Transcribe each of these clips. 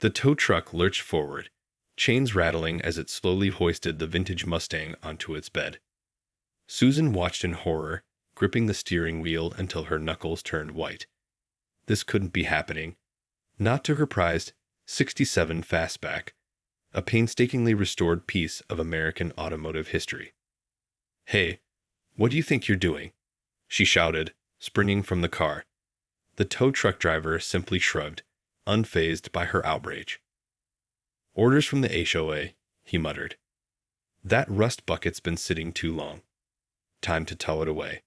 The tow truck lurched forward, chains rattling as it slowly hoisted the vintage Mustang onto its bed. Susan watched in horror, gripping the steering wheel until her knuckles turned white. This couldn't be happening. Not to her prized '67 Fastback, a painstakingly restored piece of American automotive history. "Hey, what do you think you're doing?" she shouted, springing from the car. The tow truck driver simply shrugged, unfazed by her outrage. "Orders from the HOA," he muttered. "That rust bucket's been sitting too long. Time to tow it away."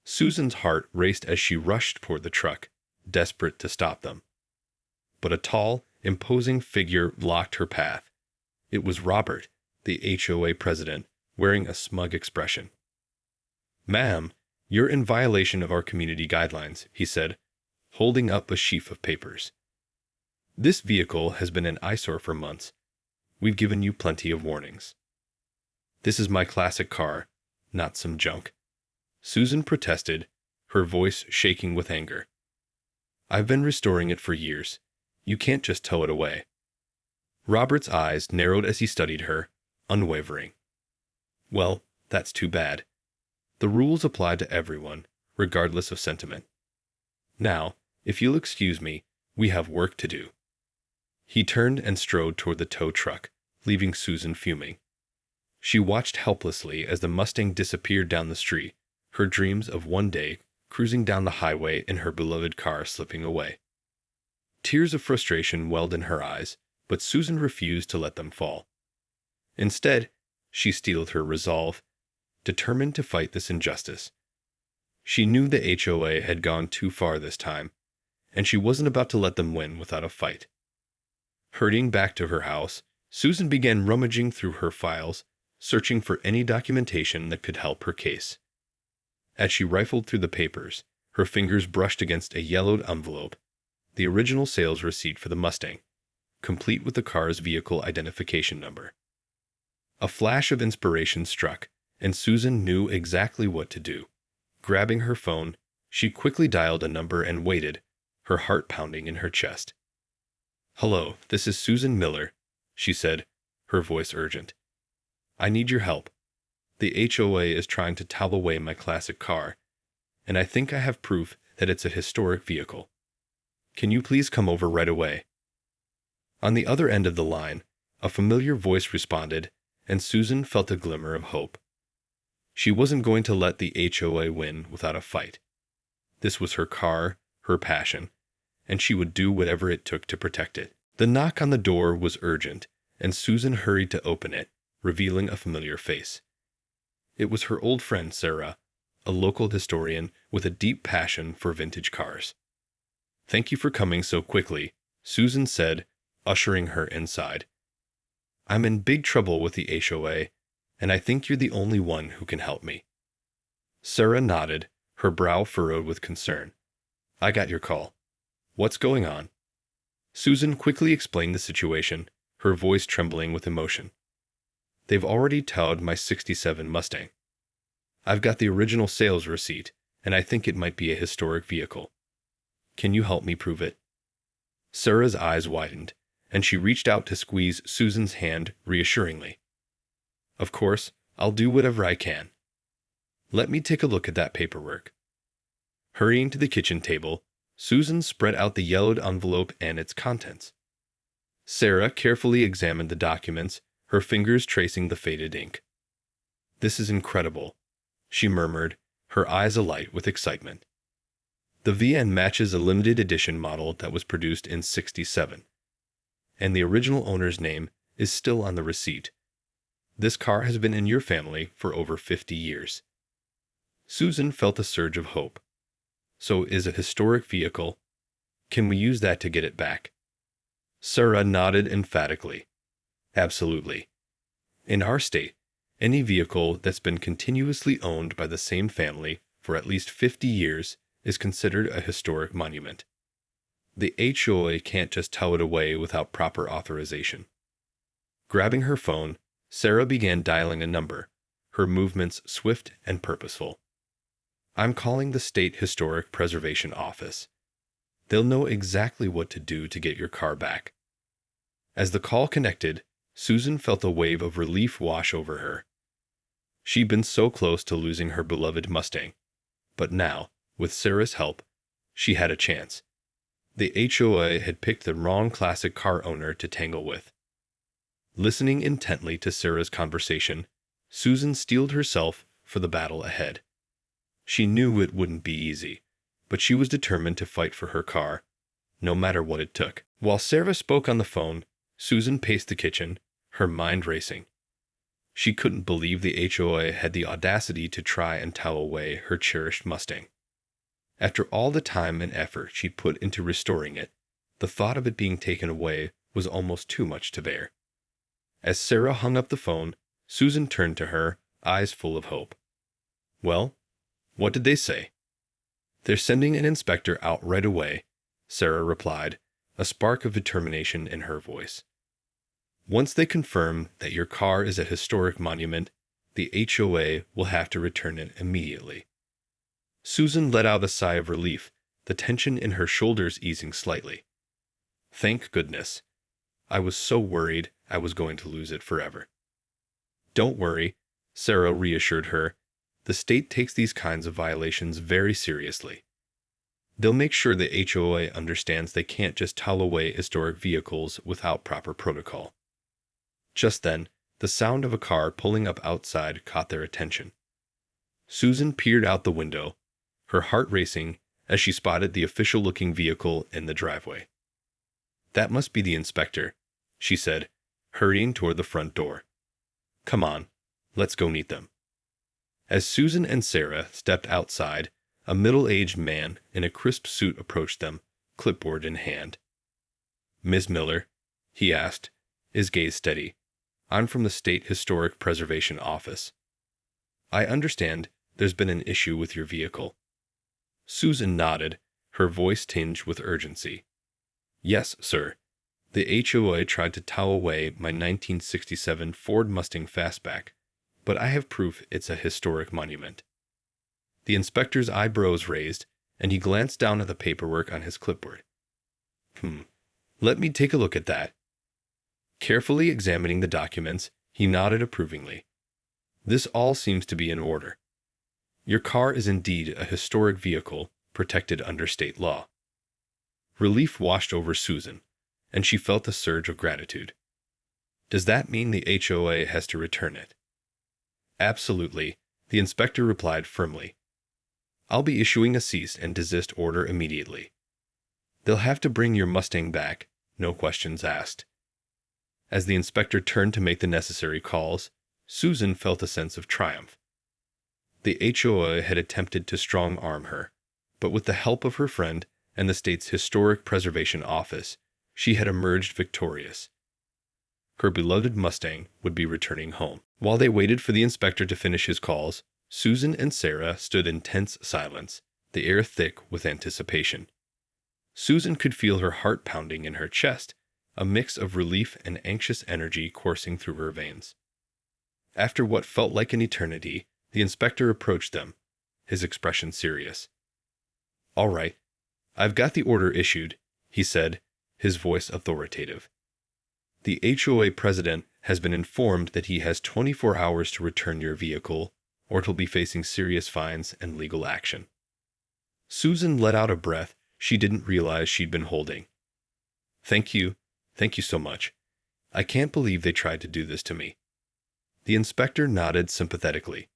Susan's heart raced as she rushed toward the truck, desperate to stop them. But a tall, imposing figure blocked her path. It was Robert, the HOA president, wearing a smug expression. "Ma'am, you're in violation of our community guidelines," he said, holding up a sheaf of papers. "This vehicle has been an eyesore for months. We've given you plenty of warnings." "This is my classic car, not some junk," Susan protested, her voice shaking with anger. "I've been restoring it for years. You can't just tow it away." Robert's eyes narrowed as he studied her, unwavering. "Well, that's too bad. The rules apply to everyone, regardless of sentiment. Now, if you'll excuse me, we have work to do." He turned and strode toward the tow truck, leaving Susan fuming. She watched helplessly as the Mustang disappeared down the street, her dreams of one day cruising down the highway in her beloved car slipping away. Tears of frustration welled in her eyes, but Susan refused to let them fall. Instead, she steeled her resolve, determined to fight this injustice. She knew the HOA had gone too far this time, and she wasn't about to let them win without a fight. Hurrying back to her house, Susan began rummaging through her files, searching for any documentation that could help her case. As she rifled through the papers, her fingers brushed against a yellowed envelope, the original sales receipt for the Mustang, complete with the car's vehicle identification number. A flash of inspiration struck, and Susan knew exactly what to do. Grabbing her phone, she quickly dialed a number and waited, her heart pounding in her chest. "Hello, this is Susan Miller," she said, her voice urgent. "I need your help. The HOA is trying to tow away my classic car, and I think I have proof that it's a historic vehicle. Can you please come over right away?" On the other end of the line, a familiar voice responded, and Susan felt a glimmer of hope. She wasn't going to let the HOA win without a fight. This was her car, her passion, and she would do whatever it took to protect it. The knock on the door was urgent, and Susan hurried to open it, revealing a familiar face. It was her old friend Sarah, a local historian with a deep passion for vintage cars. "Thank you for coming so quickly," Susan said, ushering her inside. "I'm in big trouble with the HOA, and I think you're the only one who can help me." Sarah nodded, her brow furrowed with concern. "I got your call. What's going on?" Susan quickly explained the situation, her voice trembling with emotion. "They've already towed my '67 Mustang. I've got the original sales receipt, and I think it might be a historic vehicle. Can you help me prove it?" Sarah's eyes widened, and she reached out to squeeze Susan's hand reassuringly. "Of course, I'll do whatever I can. Let me take a look at that paperwork." Hurrying to the kitchen table, Susan spread out the yellowed envelope and its contents. Sarah carefully examined the documents, her fingers tracing the faded ink. "This is incredible," she murmured, her eyes alight with excitement. "The VN matches a limited edition model that was produced in '67, and the original owner's name is still on the receipt. This car has been in your family for over 50 years. Susan felt a surge of hope. "So is a historic vehicle. Can we use that to get it back?" Sarah nodded emphatically. "Absolutely. In our state, any vehicle that's been continuously owned by the same family for at least 50 years is considered a historic monument. The HOA can't just tow it away without proper authorization." Grabbing her phone, Sarah began dialing a number, her movements swift and purposeful. "I'm calling the State Historic Preservation Office. They'll know exactly what to do to get your car back. As the call connected, Susan felt a wave of relief wash over her. She'd been so close to losing her beloved Mustang. But now, with Sarah's help, she had a chance. The HOA had picked the wrong classic car owner to tangle with. Listening intently to Sarah's conversation, Susan steeled herself for the battle ahead. She knew it wouldn't be easy, but she was determined to fight for her car, no matter what it took. While Sarah spoke on the phone, Susan paced the kitchen, her mind racing. She couldn't believe the HOA had the audacity to try and tow away her cherished Mustang. After all the time and effort she'd put into restoring it, the thought of it being taken away was almost too much to bear. As Sarah hung up the phone, Susan turned to her, eyes full of hope. "Well, what did they say?" "They're sending an inspector out right away," Sarah replied, a spark of determination in her voice. "Once they confirm that your car is a historic monument, the HOA will have to return it immediately." Susan let out a sigh of relief, the tension in her shoulders easing slightly. "Thank goodness. I was so worried I was going to lose it forever." "Don't worry," Sarah reassured her. "The state takes these kinds of violations very seriously. They'll make sure the HOA understands they can't just tow away historic vehicles without proper protocol." Just then, the sound of a car pulling up outside caught their attention. Susan peered out the window, her heart racing as she spotted the official-looking vehicle in the driveway. "That must be the inspector," she said, hurrying toward the front door. "Come on, let's go meet them." As Susan and Sarah stepped outside, a middle-aged man in a crisp suit approached them, clipboard in hand. "Miss Miller?" he asked, his gaze steady. "I'm from the State Historic Preservation Office. I understand there's been an issue with your vehicle." Susan nodded, her voice tinged with urgency. "Yes, sir. The HOA tried to tow away my 1967 Ford Mustang Fastback, but I have proof it's a historic monument." The inspector's eyebrows raised, and he glanced down at the paperwork on his clipboard. Let me take a look at that." Carefully examining the documents, he nodded approvingly. "This all seems to be in order. Your car is indeed a historic vehicle protected under state law." Relief washed over Susan, and she felt a surge of gratitude. "Does that mean the HOA has to return it?" "Absolutely," the inspector replied firmly. "I'll be issuing a cease and desist order immediately. They'll have to bring your Mustang back, no questions asked." As the inspector turned to make the necessary calls, Susan felt a sense of triumph. The HOA had attempted to strong-arm her, but with the help of her friend and the state's Historic Preservation Office, she had emerged victorious. Her beloved Mustang would be returning home. While they waited for the inspector to finish his calls, Susan and Sarah stood in tense silence, the air thick with anticipation. Susan could feel her heart pounding in her chest, a mix of relief and anxious energy coursing through her veins. After what felt like an eternity, the inspector approached them, his expression serious. "All right, I've got the order issued," he said, his voice authoritative. "The HOA president has been informed that he has 24 hours to return your vehicle, or it'll be facing serious fines and legal action." Susan let out a breath she didn't realize she'd been holding. Thank you so much. I can't believe they tried to do this to me." The inspector nodded sympathetically.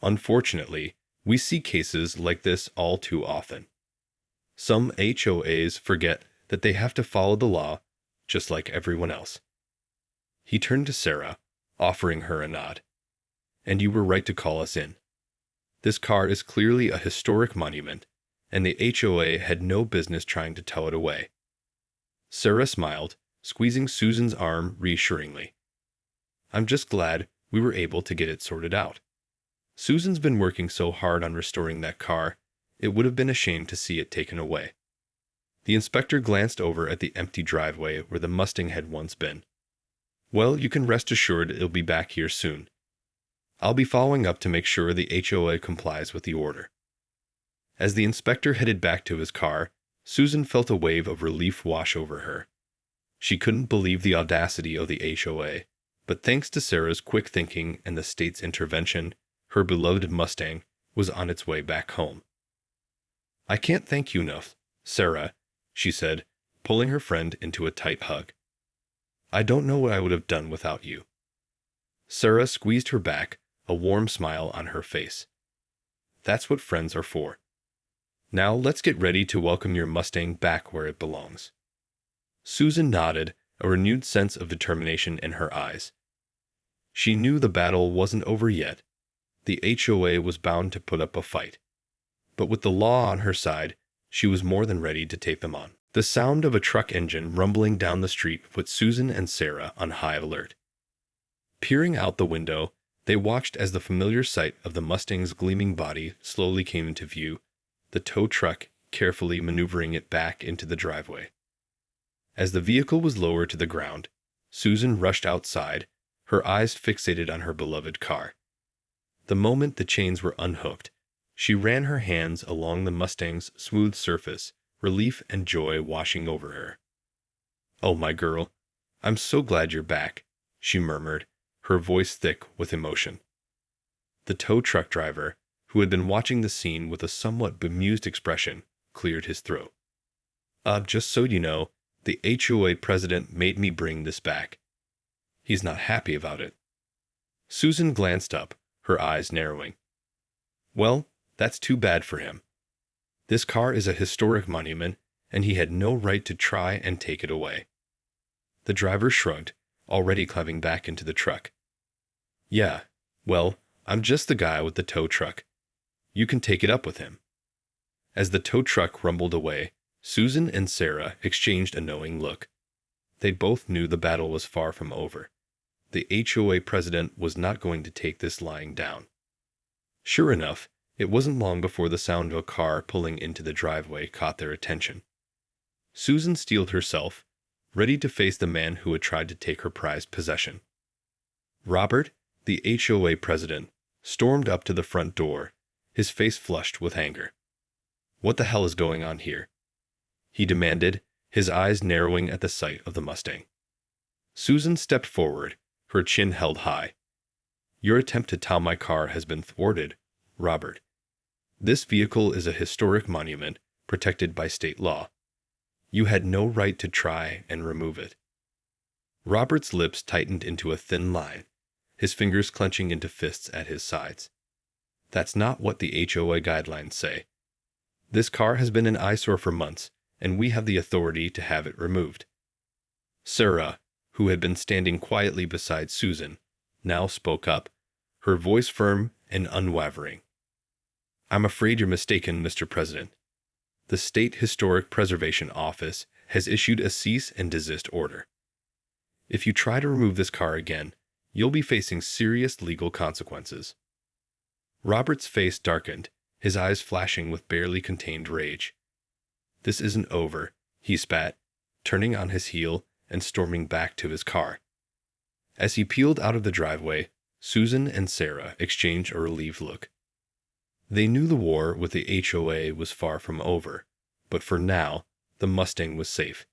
"Unfortunately, we see cases like this all too often. Some HOAs forget that they have to follow the law, just like everyone else." He turned to Sarah, offering her a nod. "And you were right to call us in. This car is clearly a historic monument, and the HOA had no business trying to tow it away." Sarah smiled, squeezing Susan's arm reassuringly. "I'm just glad we were able to get it sorted out. Susan's been working so hard on restoring that car, it would have been a shame to see it taken away." The inspector glanced over at the empty driveway where the Mustang had once been. "Well, you can rest assured it'll be back here soon. I'll be following up to make sure the HOA complies with the order." As the inspector headed back to his car, Susan felt a wave of relief wash over her. She couldn't believe the audacity of the HOA, but thanks to Sarah's quick thinking and the state's intervention, her beloved Mustang was on its way back home. "I can't thank you enough, Sarah," she said, pulling her friend into a tight hug. "I don't know what I would have done without you." Sarah squeezed her back, a warm smile on her face. "That's what friends are for. Now let's get ready to welcome your Mustang back where it belongs." Susan nodded, a renewed sense of determination in her eyes. She knew the battle wasn't over yet. The HOA was bound to put up a fight. But with the law on her side, she was more than ready to take them on. The sound of a truck engine rumbling down the street put Susan and Sarah on high alert. Peering out the window, they watched as the familiar sight of the Mustang's gleaming body slowly came into view, the tow truck carefully maneuvering it back into the driveway. As the vehicle was lowered to the ground, Susan rushed outside, her eyes fixated on her beloved car. The moment the chains were unhooked, she ran her hands along the Mustang's smooth surface, relief and joy washing over her. "Oh, my girl, I'm so glad you're back," she murmured, her voice thick with emotion. The tow truck driver, who had been watching the scene with a somewhat bemused expression, cleared his throat. Just so you know, the HOA president made me bring this back. He's not happy about it." Susan glanced up, her eyes narrowing. "Well, that's too bad for him. This car is a historic monument, and he had no right to try and take it away." The driver shrugged, already climbing back into the truck. "Yeah, well, I'm just the guy with the tow truck. You can take it up with him." As the tow truck rumbled away, Susan and Sarah exchanged a knowing look. They both knew the battle was far from over. The HOA president was not going to take this lying down. Sure enough, it wasn't long before the sound of a car pulling into the driveway caught their attention. Susan steeled herself, ready to face the man who had tried to take her prized possession. Robert, the HOA president, stormed up to the front door, his face flushed with anger. "What the hell is going on here?" he demanded, his eyes narrowing at the sight of the Mustang. Susan stepped forward, her chin held high. "Your attempt to tow my car has been thwarted, Robert. This vehicle is a historic monument protected by state law. You had no right to try and remove it." Robert's lips tightened into a thin line, his fingers clenching into fists at his sides. "That's not what the HOA guidelines say. This car has been an eyesore for months, and we have the authority to have it removed." Sarah, who had been standing quietly beside Susan, now spoke up, her voice firm and unwavering. "I'm afraid you're mistaken, Mr. President. The State Historic Preservation Office has issued a cease and desist order. If you try to remove this car again, you'll be facing serious legal consequences." Robert's face darkened, his eyes flashing with barely contained rage. "This isn't over," he spat, turning on his heel and storming back to his car. As he peeled out of the driveway, Susan and Sarah exchanged a relieved look. They knew the war with the HOA was far from over, but for now, the Mustang was safe,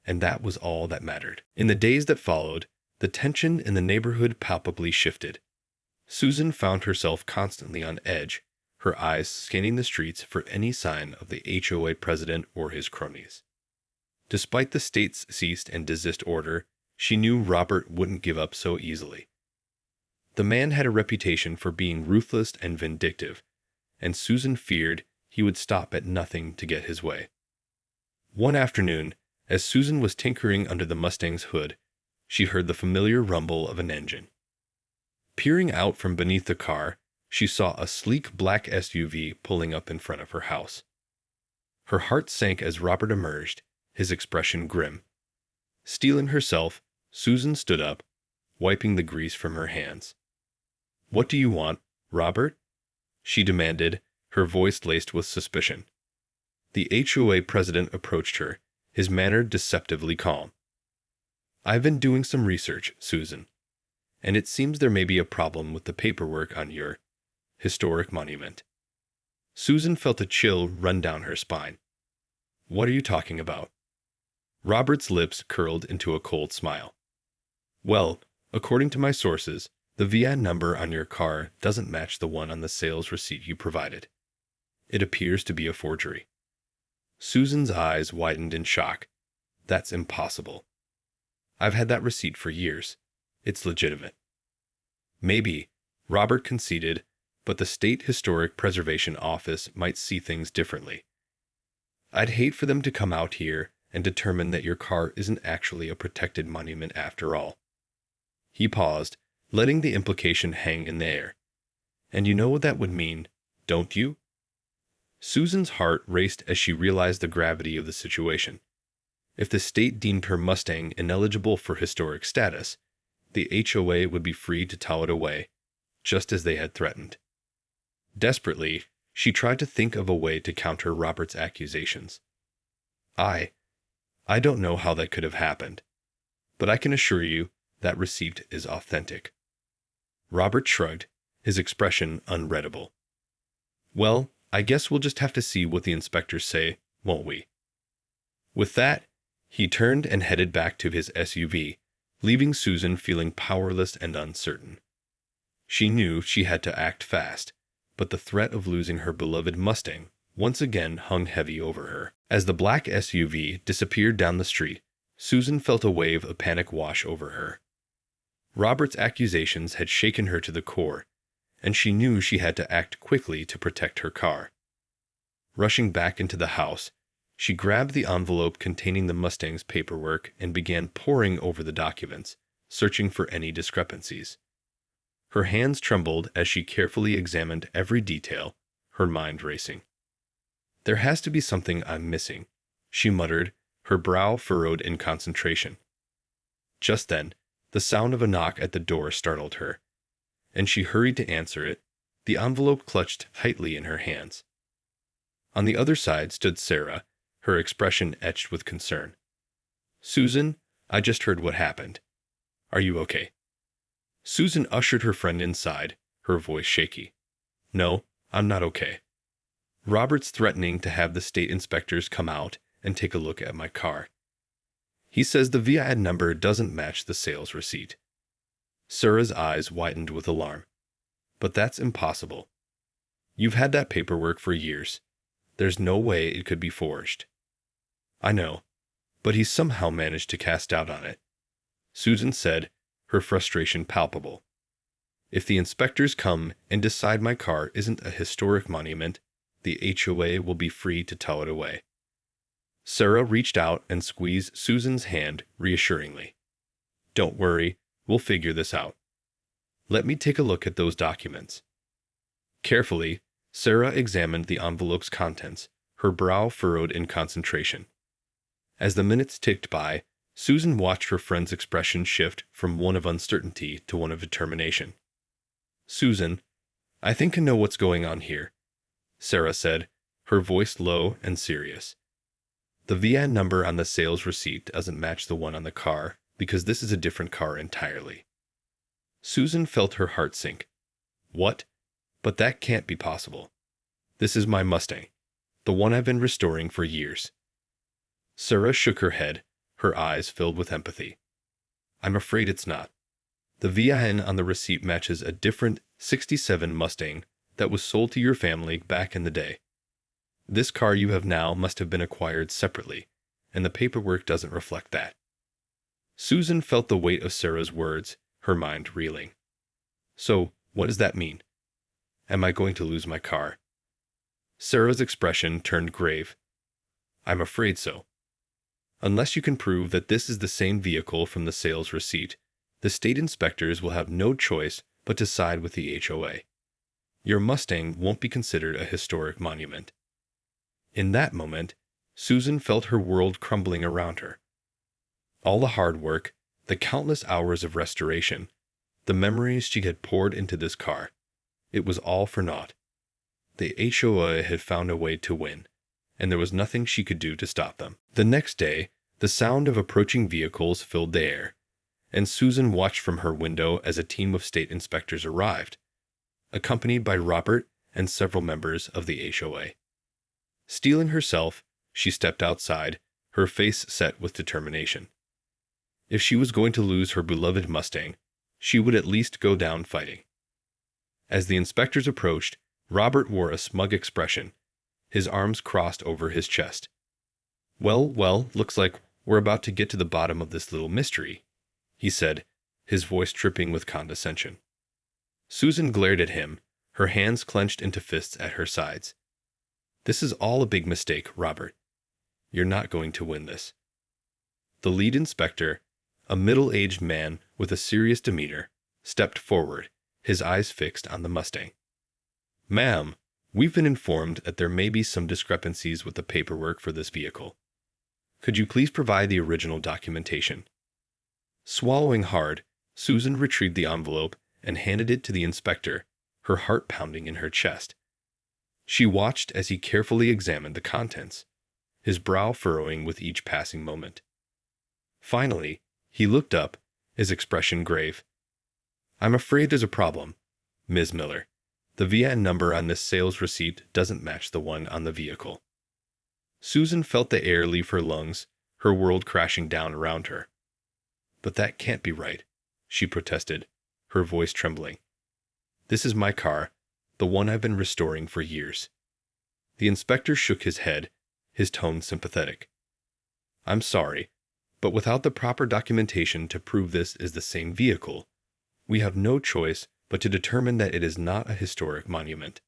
and that was all that mattered. In the days that followed, the tension in the neighborhood palpably shifted. Susan found herself constantly on edge, her eyes scanning the streets for any sign of the HOA president or his cronies. Despite the state's cease and desist order, she knew Robert wouldn't give up so easily. The man had a reputation for being ruthless and vindictive, and Susan feared he would stop at nothing to get his way. One afternoon, as Susan was tinkering under the Mustang's hood, she heard the familiar rumble of an engine. Peering out from beneath the car, she saw a sleek black SUV pulling up in front of her house. Her heart sank as Robert emerged, his expression grim. Steeling herself, Susan stood up, wiping the grease from her hands. "What do you want, Robert?" she demanded, her voice laced with suspicion. The HOA president approached her, his manner deceptively calm. "I've been doing some research, Susan, and it seems there may be a problem with the paperwork on your historic monument." Susan felt a chill run down her spine. "What are you talking about?" Robert's lips curled into a cold smile. Well, according to my sources, the VIN number on your car doesn't match the one on the sales receipt you provided. It appears to be a forgery. Susan's eyes widened in shock. That's impossible. I've had that receipt for years. It's legitimate. Maybe, Robert conceded, but the State Historic Preservation Office might see things differently. I'd hate for them to come out here and determine that your car isn't actually a protected monument after all. He paused, letting the implication hang in the air. And you know what that would mean, don't you? Susan's heart raced as she realized the gravity of the situation. If the state deemed her Mustang ineligible for historic status, the HOA would be free to tow it away, just as they had threatened. Desperately, she tried to think of a way to counter Robert's accusations. I don't know how that could have happened, but I can assure you that receipt is authentic. Robert shrugged, his expression unreadable. Well, I guess we'll just have to see what the inspectors say, won't we? With that, he turned and headed back to his SUV, leaving Susan feeling powerless and uncertain. She knew she had to act fast, but the threat of losing her beloved Mustang once again hung heavy over her. As the black SUV disappeared down the street, Susan felt a wave of panic wash over her. Robert's accusations had shaken her to the core, and she knew she had to act quickly to protect her car. Rushing back into the house, she grabbed the envelope containing the Mustang's paperwork and began poring over the documents, searching for any discrepancies. Her hands trembled as she carefully examined every detail, her mind racing. There has to be something I'm missing, she muttered, her brow furrowed in concentration. Just then, the sound of a knock at the door startled her, and she hurried to answer it, the envelope clutched tightly in her hands. On the other side stood Sarah, her expression etched with concern. Susan, I just heard what happened. Are you okay? Susan ushered her friend inside, her voice shaky. No, I'm not okay. Robert's threatening to have the state inspectors come out and take a look at my car. He says the VIN number doesn't match the sales receipt. Sarah's eyes widened with alarm. But that's impossible. You've had that paperwork for years. There's no way it could be forged. I know, but he somehow managed to cast doubt on it. Susan said, her frustration palpable. If the inspectors come and decide my car isn't a historic monument, the HOA will be free to tow it away. Sarah reached out and squeezed Susan's hand reassuringly. Don't worry, we'll figure this out. Let me take a look at those documents. Carefully, Sarah examined the envelope's contents, her brow furrowed in concentration. As the minutes ticked by, Susan watched her friend's expression shift from one of uncertainty to one of determination. Susan, I think I know what's going on here, Sarah said, her voice low and serious. The VIN number on the sales receipt doesn't match the one on the car because this is a different car entirely. Susan felt her heart sink. What? But that can't be possible. This is my Mustang, the one I've been restoring for years. Sarah shook her head, her eyes filled with empathy. I'm afraid it's not. The VIN on the receipt matches a different '67 Mustang that was sold to your family back in the day. This car you have now must have been acquired separately, and the paperwork doesn't reflect that. Susan felt the weight of Sarah's words, her mind reeling. So, what does that mean? Am I going to lose my car? Sarah's expression turned grave. I'm afraid so. Unless you can prove that this is the same vehicle from the sales receipt, the state inspectors will have no choice but to side with the HOA. Your Mustang won't be considered a historic monument. In that moment, Susan felt her world crumbling around her. All the hard work, the countless hours of restoration, the memories she had poured into this car, it was all for naught. The HOA had found a way to win, and there was nothing she could do to stop them. The next day, the sound of approaching vehicles filled the air, and Susan watched from her window as a team of state inspectors arrived, accompanied by Robert and several members of the HOA. Steeling herself, she stepped outside, her face set with determination. If she was going to lose her beloved Mustang, she would at least go down fighting. As the inspectors approached, Robert wore a smug expression, his arms crossed over his chest. Well, looks like we're about to get to the bottom of this little mystery," he said, his voice dripping with condescension. Susan glared at him, her hands clenched into fists at her sides. "This is all a big mistake, Robert. You're not going to win this." The lead inspector, a middle-aged man with a serious demeanor, stepped forward, his eyes fixed on the Mustang. "Ma'am, we've been informed that there may be some discrepancies with the paperwork for this vehicle. Could you please provide the original documentation?" Swallowing hard, Susan retrieved the envelope and handed it to the inspector, her heart pounding in her chest. She watched as he carefully examined the contents, his brow furrowing with each passing moment. Finally, he looked up, his expression grave. "I'm afraid there's a problem, Ms. Miller. The VIN number on this sales receipt doesn't match the one on the vehicle." Susan felt the air leave her lungs, her world crashing down around her. "But that can't be right," she protested, her voice trembling. "This is my car, the one I've been restoring for years." The inspector shook his head, his tone sympathetic. "I'm sorry, but without the proper documentation to prove this is the same vehicle, we have no choice but to determine that it is not a historic monument."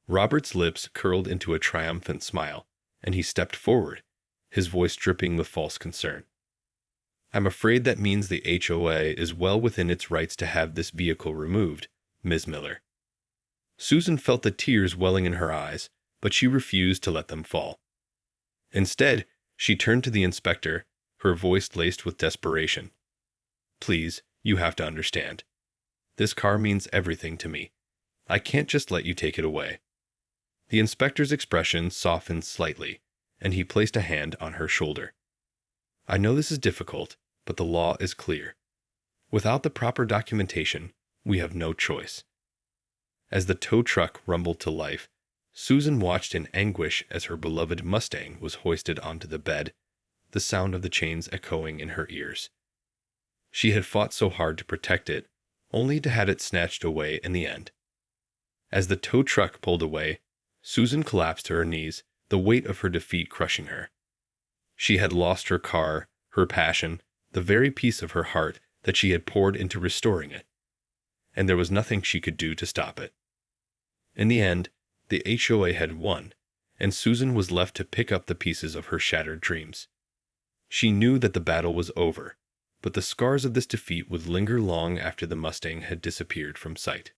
Robert's lips curled into a triumphant smile, and he stepped forward, his voice dripping with false concern. "I'm afraid that means the HOA is well within its rights to have this vehicle removed, Ms. Miller." Susan felt the tears welling in her eyes, but she refused to let them fall. Instead, she turned to the inspector, her voice laced with desperation. "Please, you have to understand. This car means everything to me. I can't just let you take it away." The inspector's expression softened slightly, and he placed a hand on her shoulder. "I know this is difficult, but the law is clear. Without the proper documentation, we have no choice." As the tow truck rumbled to life, Susan watched in anguish as her beloved Mustang was hoisted onto the bed, the sound of the chains echoing in her ears. She had fought so hard to protect it, only to have it snatched away in the end. As the tow truck pulled away, Susan collapsed to her knees, the weight of her defeat crushing her. She had lost her car, her passion, the very piece of her heart that she had poured into restoring it, and there was nothing she could do to stop it. In the end, the HOA had won, and Susan was left to pick up the pieces of her shattered dreams. She knew that the battle was over, but the scars of this defeat would linger long after the Mustang had disappeared from sight.